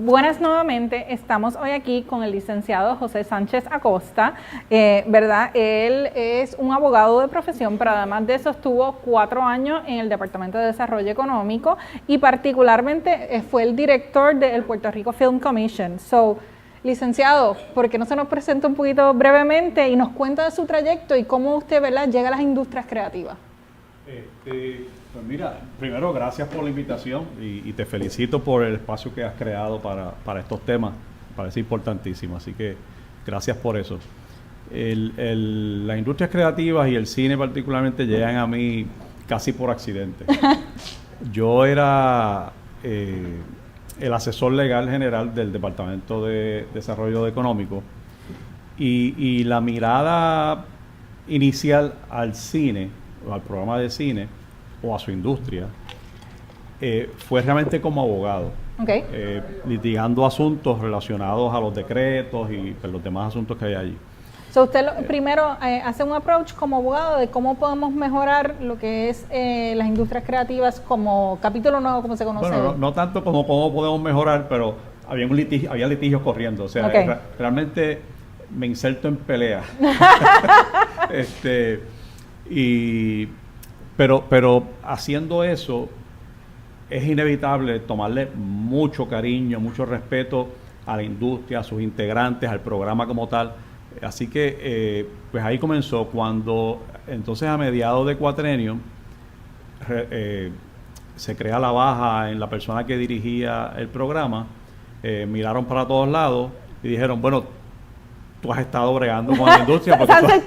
Buenas nuevamente, estamos hoy aquí con el licenciado José Sánchez Acosta, ¿verdad? Él es un abogado de profesión, pero además de eso estuvo 4 años en el Departamento de Desarrollo Económico y particularmente fue el director del Puerto Rico Film Commission. So, licenciado, ¿por qué no se nos presenta un poquito brevemente y nos cuenta de su trayecto y cómo usted, ¿verdad?, llega a las industrias creativas? Pues mira, primero gracias por la invitación y te felicito por el espacio que has creado para estos temas, me parece importantísimo, así que gracias por eso. Las industrias creativas y el cine particularmente llegan a mí casi por accidente. Yo era el asesor legal general del Departamento de Desarrollo Económico y la mirada inicial al cine, o al programa de cine, o a su industria, fue realmente como abogado, litigando asuntos relacionados a los decretos y pues, los demás asuntos que hay allí. So usted primero hace un approach como abogado de cómo podemos mejorar lo que es las industrias creativas como capítulo nuevo, como se conoce. Bueno, no tanto como cómo podemos mejorar, pero había litigios corriendo, o sea, realmente me inserto en pelea. Pero haciendo eso es inevitable tomarle mucho cariño, mucho respeto a la industria, a sus integrantes, al programa como tal. Así que pues ahí comenzó cuando entonces a mediados de cuatrenio se crea la baja en la persona que dirigía el programa. Miraron para todos lados y dijeron, bueno, tú has estado bregando con la industria.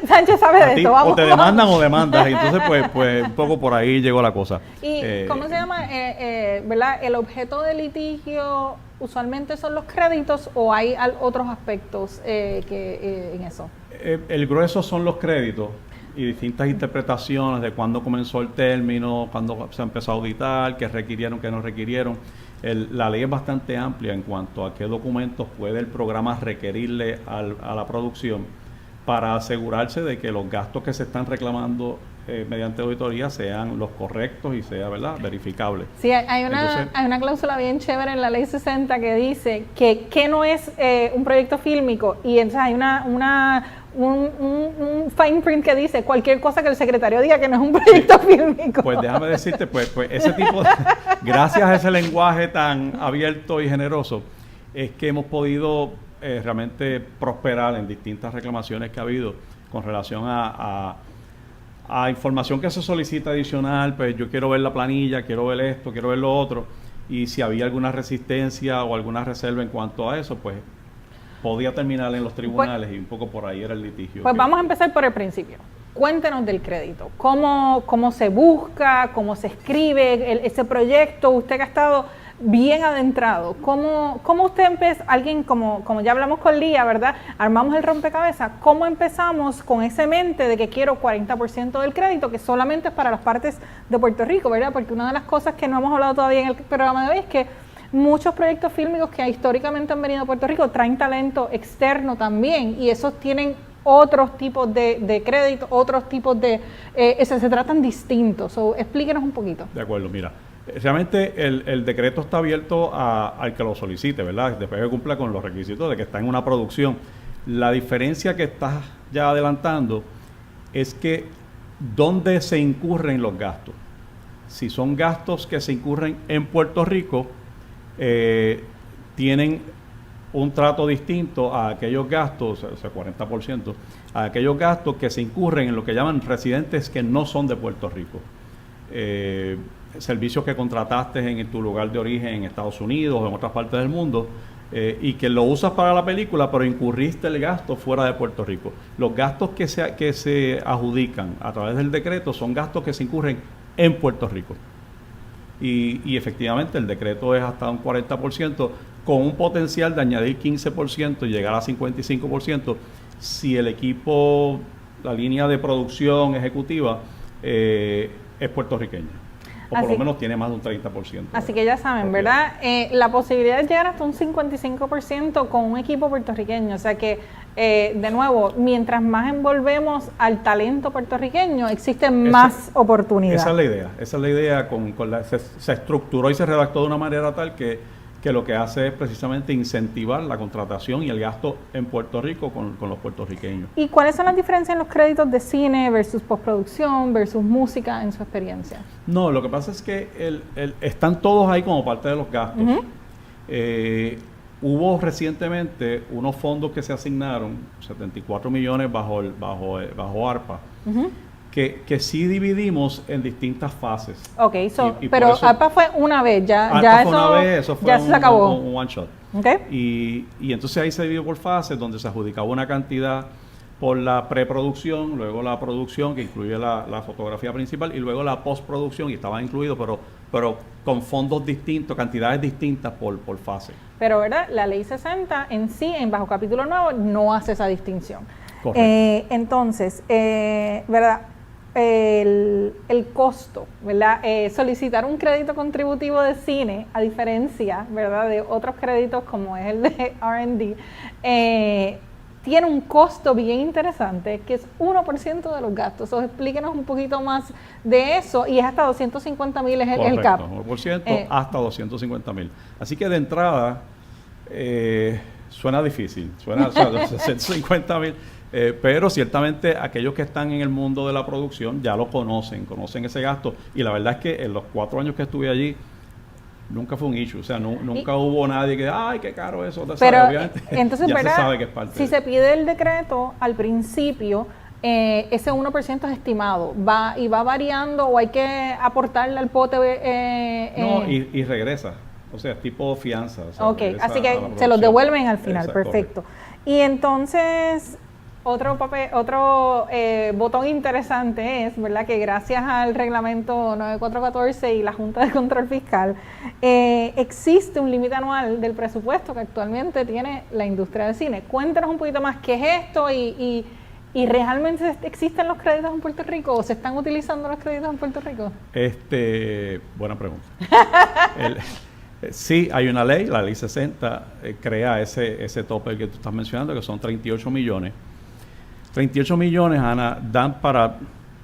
Sánchez sabe de esto, vamos. O te demandan o demandas. Y entonces, pues un poco por ahí llegó la cosa. ¿Y cómo se llama? ¿Verdad? ¿El objeto de litigio usualmente son los créditos o hay otros aspectos en eso? El grueso son los créditos y distintas interpretaciones de cuándo comenzó el término, cuándo se empezó a auditar, qué requirieron, qué no requirieron. La ley es bastante amplia en cuanto a qué documentos puede el programa requerirle a la producción para asegurarse de que los gastos que se están reclamando mediante auditoría sean los correctos y sea, ¿verdad?, verificable. Sí, hay una cláusula bien chévere en la ley 60 que dice que no es un proyecto fílmico y entonces hay un fine print que dice cualquier cosa que el secretario diga que no es un proyecto fílmico. Pues déjame decirte, pues ese tipo gracias a ese lenguaje tan abierto y generoso, es que hemos podido realmente prosperar en distintas reclamaciones que ha habido con relación a información que se solicita adicional. Pues yo quiero ver la planilla, quiero ver esto, quiero ver lo otro, y si había alguna resistencia o alguna reserva en cuanto a eso, pues podía terminar en los tribunales y un poco por ahí era el litigio. Pues vamos a empezar por el principio. Cuéntenos del crédito. ¿Cómo se busca? ¿Cómo se escribe ese proyecto? Usted que ha estado bien adentrado. ¿Cómo usted empieza? Alguien como ya hablamos con Lía, ¿verdad? Armamos el rompecabezas. ¿Cómo empezamos con ese mente de que quiero 40% del crédito, que solamente es para las partes de Puerto Rico, ¿verdad? Porque una de las cosas que no hemos hablado todavía en el programa de hoy es que muchos proyectos fílmicos que históricamente han venido a Puerto Rico traen talento externo también y esos tienen otros tipos de crédito, otros tipos se tratan distintos. Explíquenos un poquito. De acuerdo, mira, realmente el decreto está abierto al que lo solicite, ¿verdad? Después que cumpla con los requisitos de que está en una producción. La diferencia que estás ya adelantando es que ¿dónde se incurren los gastos? Si son gastos que se incurren en Puerto Rico, tienen un trato distinto a aquellos gastos, o sea, 40%, a aquellos gastos que se incurren en lo que llaman residentes que no son de Puerto Rico. Servicios que contrataste en tu lugar de origen en Estados Unidos o en otras partes del mundo y que lo usas para la película, pero incurriste el gasto fuera de Puerto Rico. Los gastos que se adjudican a través del decreto son gastos que se incurren en Puerto Rico. Y efectivamente el decreto es hasta un 40%, con un potencial de añadir 15% y llegar a 55% si el equipo, la línea de producción ejecutiva es puertorriqueña. O por lo menos tiene más de un 30%. Así que ya saben, ¿verdad? La posibilidad de llegar hasta un 55% con un equipo puertorriqueño. O sea que, de nuevo, mientras más envolvemos al talento puertorriqueño, existen más oportunidades. Esa es la idea. Se estructuró y se redactó de una manera tal que que lo que hace es precisamente incentivar la contratación y el gasto en Puerto Rico con los puertorriqueños. ¿Y cuáles son las diferencias en los créditos de cine versus postproducción versus música en su experiencia? No, lo que pasa es que están todos ahí como parte de los gastos. Hubo recientemente unos fondos que se asignaron, 74 millones bajo ARPA, que sí dividimos en distintas fases. Ok, pero ARPA fue una vez, eso fue ya se acabó. Un one shot. Okay. Y entonces ahí se dividió por fases, donde se adjudicaba una cantidad por la preproducción, luego la producción, que incluye la fotografía principal, y luego la postproducción, y estaba incluido, pero con fondos distintos, cantidades distintas por fase. Pero, ¿verdad? La ley 60 en sí, en bajo capítulo nuevo, no hace esa distinción. Correcto. Entonces, ¿verdad? El costo, ¿verdad? Solicitar un crédito contributivo de cine, a diferencia, ¿verdad?, de otros créditos como es el de R&D, tiene un costo bien interesante, que es 1% de los gastos. Explíquenos un poquito más de eso, y es hasta 250,000 es el cap. 1% hasta 250,000. Así que de entrada, suena difícil, suena 250,000. Pero ciertamente aquellos que están en el mundo de la producción ya lo conocen ese gasto, y la verdad es que en los 4 años que estuve allí nunca fue un issue, o sea, nunca hubo nadie que, ay, qué caro eso, pero obviamente entonces, ya ¿verdad? Se sabe que es parte si se pide el decreto al principio, ese 1% es estimado, va variando, o hay que aportarle al pote. No, y regresa, o sea, tipo fianza. O sea, ok, así que se los devuelven al final. Exacto, perfecto. Correcto. Y entonces, otro botón interesante es, ¿verdad?, que gracias al reglamento 9414 y la Junta de Control Fiscal, existe un límite anual del presupuesto que actualmente tiene la industria del cine. Cuéntanos un poquito más qué es esto, y ¿realmente existen los créditos en Puerto Rico, o se están utilizando los créditos en Puerto Rico? Buena pregunta. Sí, hay una ley, la ley 60, crea ese tope que tú estás mencionando, que son 38 millones. 38 millones, Ana, dan para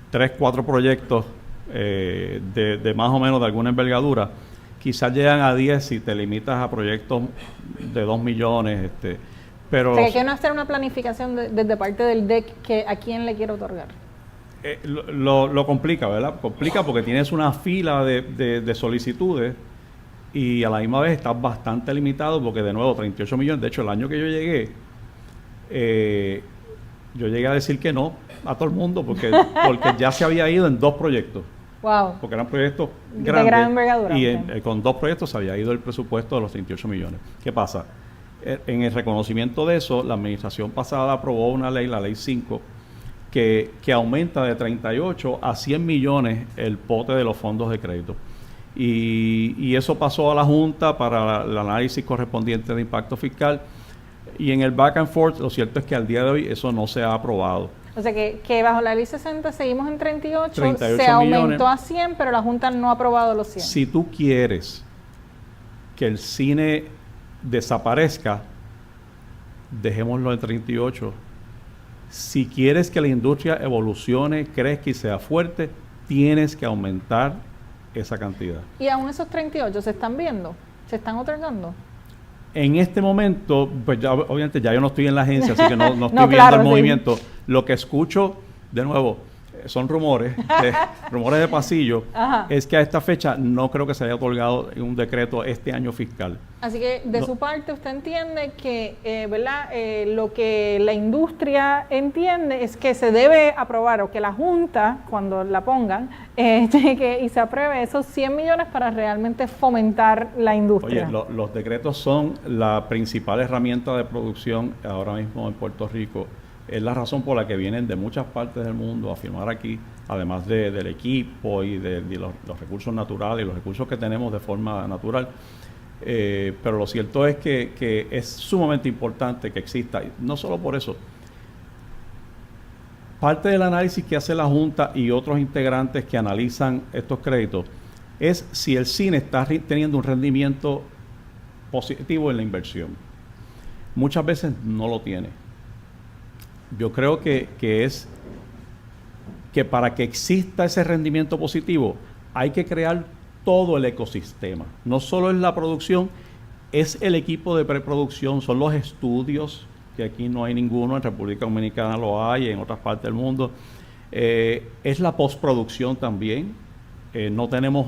3, 4 proyectos de más o menos de alguna envergadura. Quizás llegan a 10 si te limitas a proyectos de 2 millones. Pero o sea, que no hacer una planificación desde parte del DEC que a quién le quiere otorgar. Lo complica, ¿verdad? Complica porque tienes una fila de solicitudes, y a la misma vez estás bastante limitado porque, de nuevo, 38 millones. De hecho, el año que yo llegué, yo llegué a decir que no a todo el mundo porque ya se había ido en 2 proyectos. Wow. Porque eran proyectos grandes. De gran envergadura. Y con 2 proyectos se había ido el presupuesto de los 38 millones. ¿Qué pasa? En el reconocimiento de eso, la administración pasada aprobó una ley, la ley 5, que aumenta de 38 a 100 millones el pote de los fondos de crédito. Y eso pasó a la Junta para el análisis correspondiente de impacto fiscal, y en el back and forth, lo cierto es que al día de hoy eso no se ha aprobado. O sea que bajo la ley 60 seguimos en 38 se aumentó millones, a 100, pero la Junta no ha aprobado los 100. Si tú quieres que el cine desaparezca, dejémoslo en 38. Si quieres que la industria evolucione, crezca y sea fuerte, tienes que aumentar esa cantidad. ¿Y aún esos 38 se están viendo? ¿Se están otorgando? En este momento, pues ya, obviamente ya yo no estoy en la agencia, así que no estoy viendo el movimiento. Lo que escucho, de nuevo, son rumores de pasillo. Ajá. Es que a esta fecha no creo que se haya otorgado un decreto este año fiscal. Así que de su parte usted entiende que, ¿verdad? Lo que la industria entiende es que se debe aprobar, o que la Junta, cuando la pongan, y se apruebe esos 100 millones para realmente fomentar la industria. Oye, los decretos son la principal herramienta de producción ahora mismo en Puerto Rico. Es la razón por la que vienen de muchas partes del mundo a firmar aquí, además del equipo y de los recursos naturales y los recursos que tenemos de forma natural. Pero lo cierto es que es sumamente importante que exista, no solo por eso. Parte del análisis que hace la Junta y otros integrantes que analizan estos créditos es si el cine está teniendo un rendimiento positivo en la inversión. Muchas veces no lo tiene. Yo creo que para que exista ese rendimiento positivo hay que crear todo el ecosistema. No solo es la producción es el equipo de preproducción, son los estudios, que aquí no hay ninguno, en República Dominicana lo hay, en otras partes del mundo. Es la postproducción también. No tenemos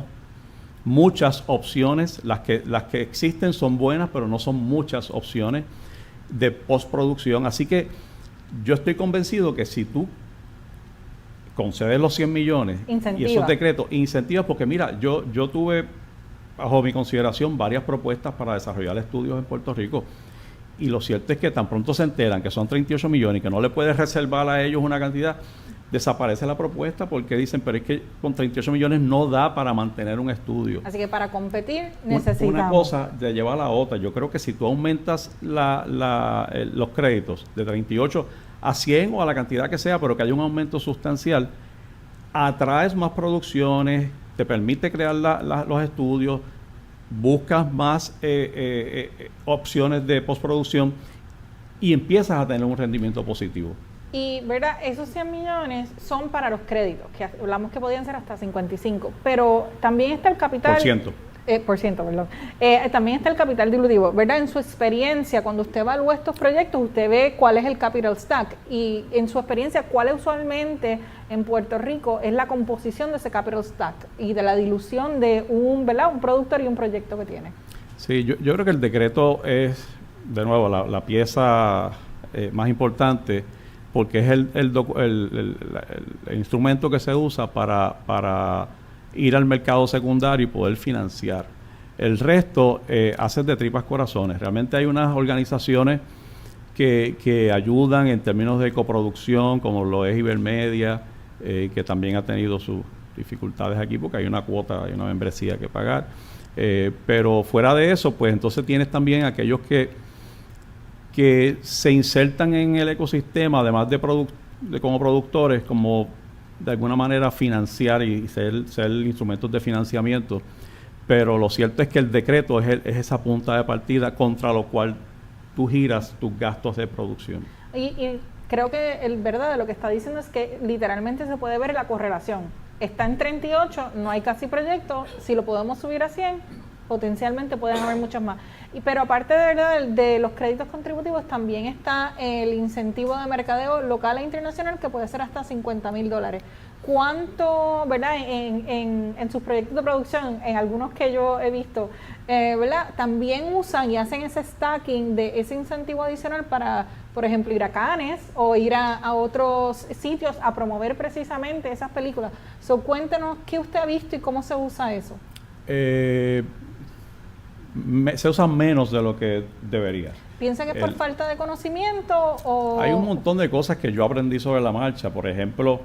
muchas opciones, las que existen son buenas, pero no son muchas opciones de postproducción. Así que yo estoy convencido que si tú concedes los 100 millones Incentiva. y esos decretos, incentivas, porque mira, yo tuve bajo mi consideración varias propuestas para desarrollar estudios en Puerto Rico, y lo cierto es que tan pronto se enteran que son 38 millones y que no le puedes reservar a ellos una cantidad, desaparece la propuesta porque dicen, pero es que con 38 millones no da para mantener un estudio. Así que para competir necesitamos. Una cosa te lleva a la otra. Yo creo que si tú aumentas los créditos de 38 a 100 o a la cantidad que sea, pero que haya un aumento sustancial, atraes más producciones, te permite crear los estudios, buscas más opciones de postproducción y empiezas a tener un rendimiento positivo. Y, ¿verdad? Esos 100 millones son para los créditos, que hablamos que podían ser hasta 55, pero también está el capital... Por ciento, perdón. También está el capital dilutivo, ¿verdad? En su experiencia, cuando usted evalúa estos proyectos, usted ve cuál es el capital stack y en su experiencia, cuál es usualmente en Puerto Rico es la composición de ese capital stack y de la dilución de un productor y un proyecto que tiene. Sí, yo creo que el decreto es, de nuevo, la pieza más importante, porque es el instrumento que se usa para ir al mercado secundario y poder financiar. El resto hace de tripas corazones. Realmente hay unas organizaciones que ayudan en términos de coproducción, como lo es Ibermedia, que también ha tenido sus dificultades aquí porque hay una cuota, hay una membresía que pagar. Pero fuera de eso, pues entonces tienes también aquellos que se insertan en el ecosistema, además de como productores, como de alguna manera financiar y ser instrumentos de financiamiento. Pero lo cierto es que el decreto es esa punta de partida contra lo cual tú giras tus gastos de producción. Y creo que el verdad de lo que está diciendo es que literalmente se puede ver la correlación. Está en 38, no hay casi proyectos, si lo podemos subir a 100, potencialmente pueden haber muchos más. Pero aparte de verdad de los créditos contributivos, también está el incentivo de mercadeo local e internacional que puede ser hasta $50,000. ¿Cuánto, verdad, en sus proyectos de producción, en algunos que yo he visto, verdad, también usan y hacen ese stacking de ese incentivo adicional para, por ejemplo, ir a Cannes o ir a otros sitios a promover precisamente esas películas? Cuéntenos qué usted ha visto y cómo se usa eso. Se usa menos de lo que debería. ¿Piensa que es por falta de conocimiento o...? Hay un montón de cosas que yo aprendí sobre la marcha. Por ejemplo,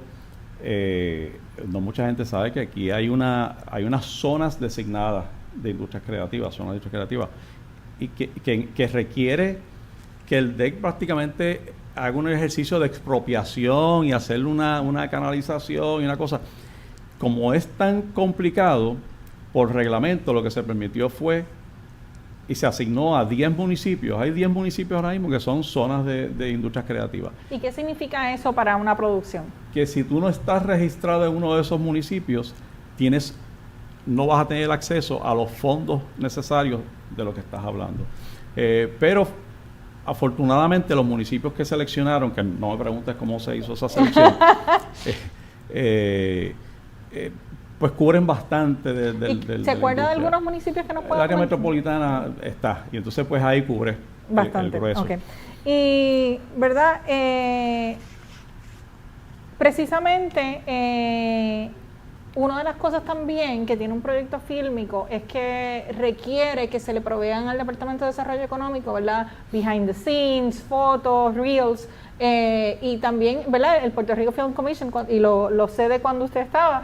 no mucha gente sabe que aquí hay unas zonas designadas de industrias creativas, y que requiere que el DEC prácticamente haga un ejercicio de expropiación y hacer una canalización y una cosa. Como es tan complicado, por reglamento lo que se permitió fue y se asignó a 10 municipios. Hay 10 municipios ahora mismo que son zonas de industrias creativas. ¿Y qué significa eso para una producción? Que si tú no estás registrado en uno de esos municipios, no vas a tener acceso a los fondos necesarios de lo que estás hablando. Pero afortunadamente los municipios que seleccionaron, que no me preguntes cómo se hizo esa selección, pues cubren bastante ¿Se acuerda de algunos municipios que no pueden? El área metropolitana está, y entonces pues ahí cubre bastante, el grueso. Okay. Y, ¿verdad? Precisamente, una de las cosas también que tiene un proyecto fílmico es que requiere que se le provean al Departamento de Desarrollo Económico, ¿verdad? Behind the scenes, fotos, reels, y también, ¿verdad? El Puerto Rico Film Commission, y lo sé de cuando usted estaba,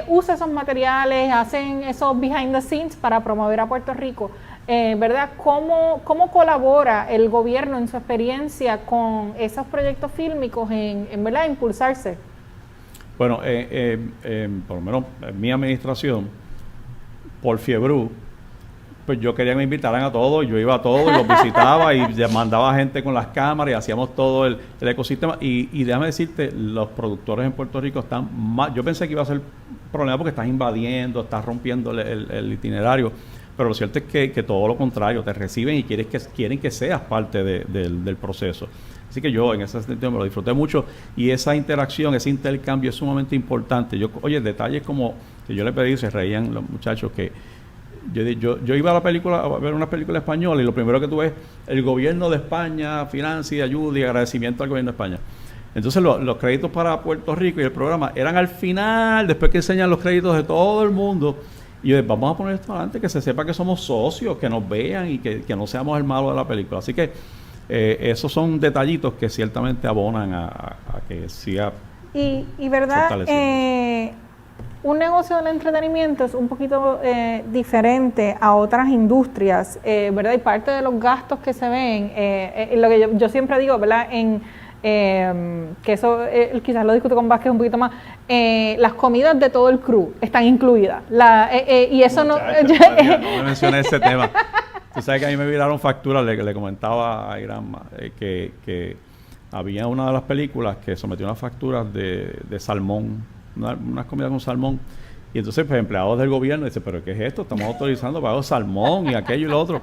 usa esos materiales, hacen esos behind the scenes para promover a Puerto Rico. ¿Verdad? ¿Cómo colabora el gobierno en su experiencia con esos proyectos fílmicos en ¿verdad? Impulsarse? Bueno, por lo menos en mi administración, por FIEBRU, pues yo quería que me invitaran a todos, yo iba a todos y los visitaba y mandaba gente con las cámaras y hacíamos todo el ecosistema. Y déjame decirte, los productores en Puerto Rico están más, yo pensé que iba a ser problema porque estás invadiendo, estás rompiendo el itinerario, pero lo cierto es que todo lo contrario, te reciben y quieren que seas parte del proceso. Así que yo en ese sentido me lo disfruté mucho y esa interacción, ese intercambio es sumamente importante. Oye, detalles como que yo le pedí, se reían los muchachos que yo iba a ver una película española y lo primero que tuve es el gobierno de España financia y ayuda y agradecimiento al gobierno de España. Entonces los créditos para Puerto Rico y el programa eran al final, después que enseñan los créditos de todo el mundo. Y yo, vamos a poner esto adelante, que se sepa que somos socios, que nos vean y que no seamos el malo de la película. Así que esos son detallitos que ciertamente abonan a que siga y verdad, un negocio del entretenimiento es un poquito diferente a otras industrias, ¿verdad? Y parte de los gastos que se ven, lo que yo siempre digo, ¿verdad? Que eso quizás lo discuto con Vázquez un poquito más, las comidas de todo el crew están incluidas. Y eso no me mencioné ese tema. Tú sabes que a mí me viraron facturas, le comentaba a Irán que había una de las películas que sometió unas facturas de salmón, unas comidas con salmón, y entonces pues empleados del gobierno dicen, pero ¿qué es esto? Estamos autorizando para salmón y aquello y lo otro.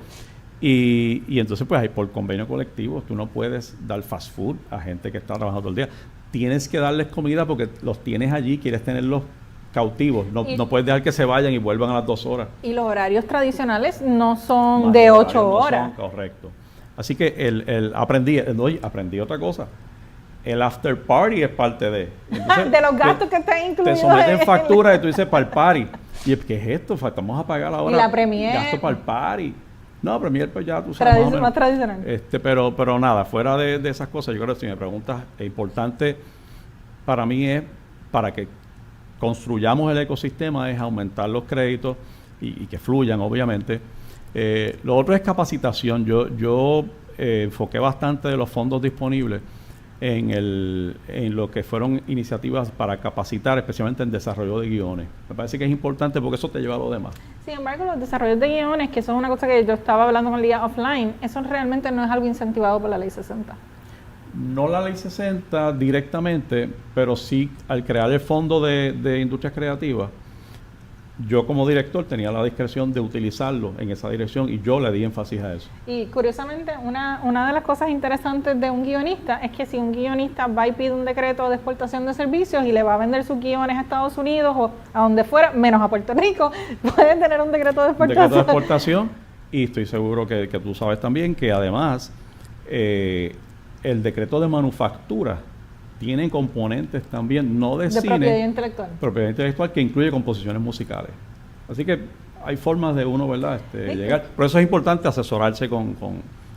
Y entonces pues por convenio colectivo tú no puedes dar fast food a gente que está trabajando todo el día. Tienes que darles comida porque los tienes allí, quieres tenerlos cautivos, no puedes dejar que se vayan y vuelvan a las 2 horas. Y los horarios tradicionales no son de 8 horas. No son, correcto. Así que aprendí otra cosa. El after party es parte de. Entonces, de los gastos que están incluidos. Te someten facturas y tú dices para el party. Y ¿qué es esto? Estamos a pagar ahora. Y la premier. Gasto para el party. No, premier pues ya tú sabes. Más tradicional. Pero nada, fuera de esas cosas, yo creo que si me preguntas, importante para mí es para que construyamos el ecosistema es aumentar los créditos y que fluyan, obviamente. Lo otro es capacitación. Yo enfoqué bastante de los fondos disponibles en lo que fueron iniciativas para capacitar, especialmente en desarrollo de guiones. Me parece que es importante porque eso te lleva a lo demás. Sin embargo, los desarrollos de guiones, que eso es una cosa que yo estaba hablando con Lía offline, eso realmente no es algo incentivado por la Ley 60. No la Ley 60 directamente, pero sí al crear el Fondo de Industrias Creativas, yo como director tenía la discreción de utilizarlo en esa dirección y yo le di énfasis a eso. Y curiosamente, una de las cosas interesantes de un guionista es que si un guionista va y pide un decreto de exportación de servicios y le va a vender sus guiones a Estados Unidos o a donde fuera, menos a Puerto Rico, puede tener un decreto de exportación. Decreto de exportación, y estoy seguro que tú sabes también que además el decreto de manufactura tiene componentes también, no de cine, propiedad intelectual que incluye composiciones musicales. Así que hay formas de uno, ¿verdad?, llegar. Por eso es importante asesorarse con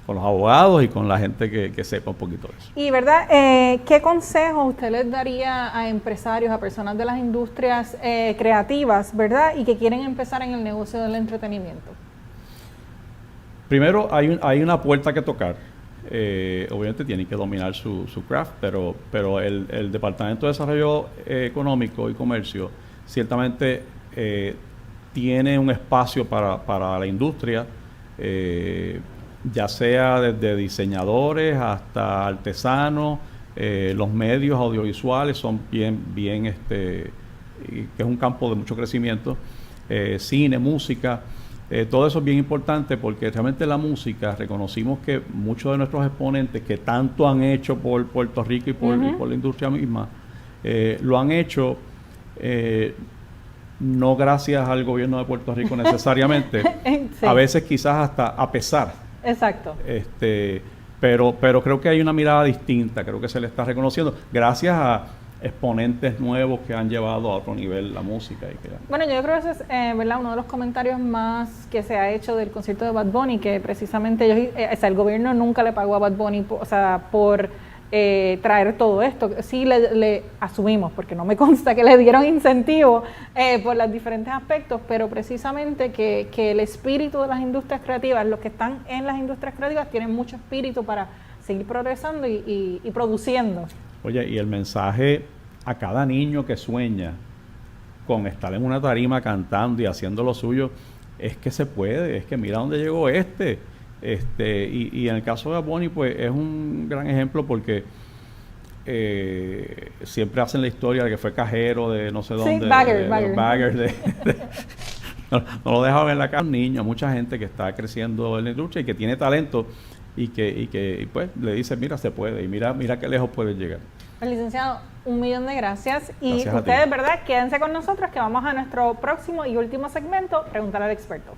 los abogados y con la gente que sepa un poquito de eso. Y, ¿verdad?, ¿qué consejo usted les daría a empresarios, a personas de las industrias creativas, ¿verdad?, y que quieren empezar en el negocio del entretenimiento? Primero, hay una puerta que tocar. Obviamente tienen que dominar su craft, pero el Departamento de Desarrollo Económico y Comercio ciertamente tiene un espacio para la industria, ya sea desde diseñadores hasta artesanos, los medios audiovisuales son bien que es un campo de mucho crecimiento, cine, música. Todo eso es bien importante porque realmente la música, reconocimos que muchos de nuestros exponentes que tanto han hecho por Puerto Rico y por la industria misma, lo han hecho no gracias al gobierno de Puerto Rico necesariamente, sí. A veces quizás hasta a pesar. Exacto. Pero creo que hay una mirada distinta, creo que se le está reconociendo gracias a exponentes nuevos que han llevado a otro nivel la música. Bueno, yo creo que ese es ¿verdad?, uno de los comentarios más que se ha hecho del concierto de Bad Bunny, que precisamente el gobierno nunca le pagó a Bad Bunny por traer todo esto. Sí le asumimos, porque no me consta que le dieron incentivo por los diferentes aspectos, pero precisamente que el espíritu de las industrias creativas, los que están en las industrias creativas tienen mucho espíritu para seguir progresando y produciendo. Oye, y el mensaje a cada niño que sueña con estar en una tarima cantando y haciendo lo suyo, es que se puede, es que mira dónde llegó y en el caso de Bad Bunny, pues es un gran ejemplo porque siempre hacen la historia de que fue cajero de no sé dónde, sí, bagger. no lo dejaban en la casa. Un niño, mucha gente que está creciendo en la industria y que tiene talento y que pues le dice, mira, se puede, y mira qué lejos puedes llegar. Pues, licenciado, 1.000.000 de gracias. Y Gracias ustedes, ¿verdad? Quédense con nosotros que vamos a nuestro próximo y último segmento, Preguntar al Experto.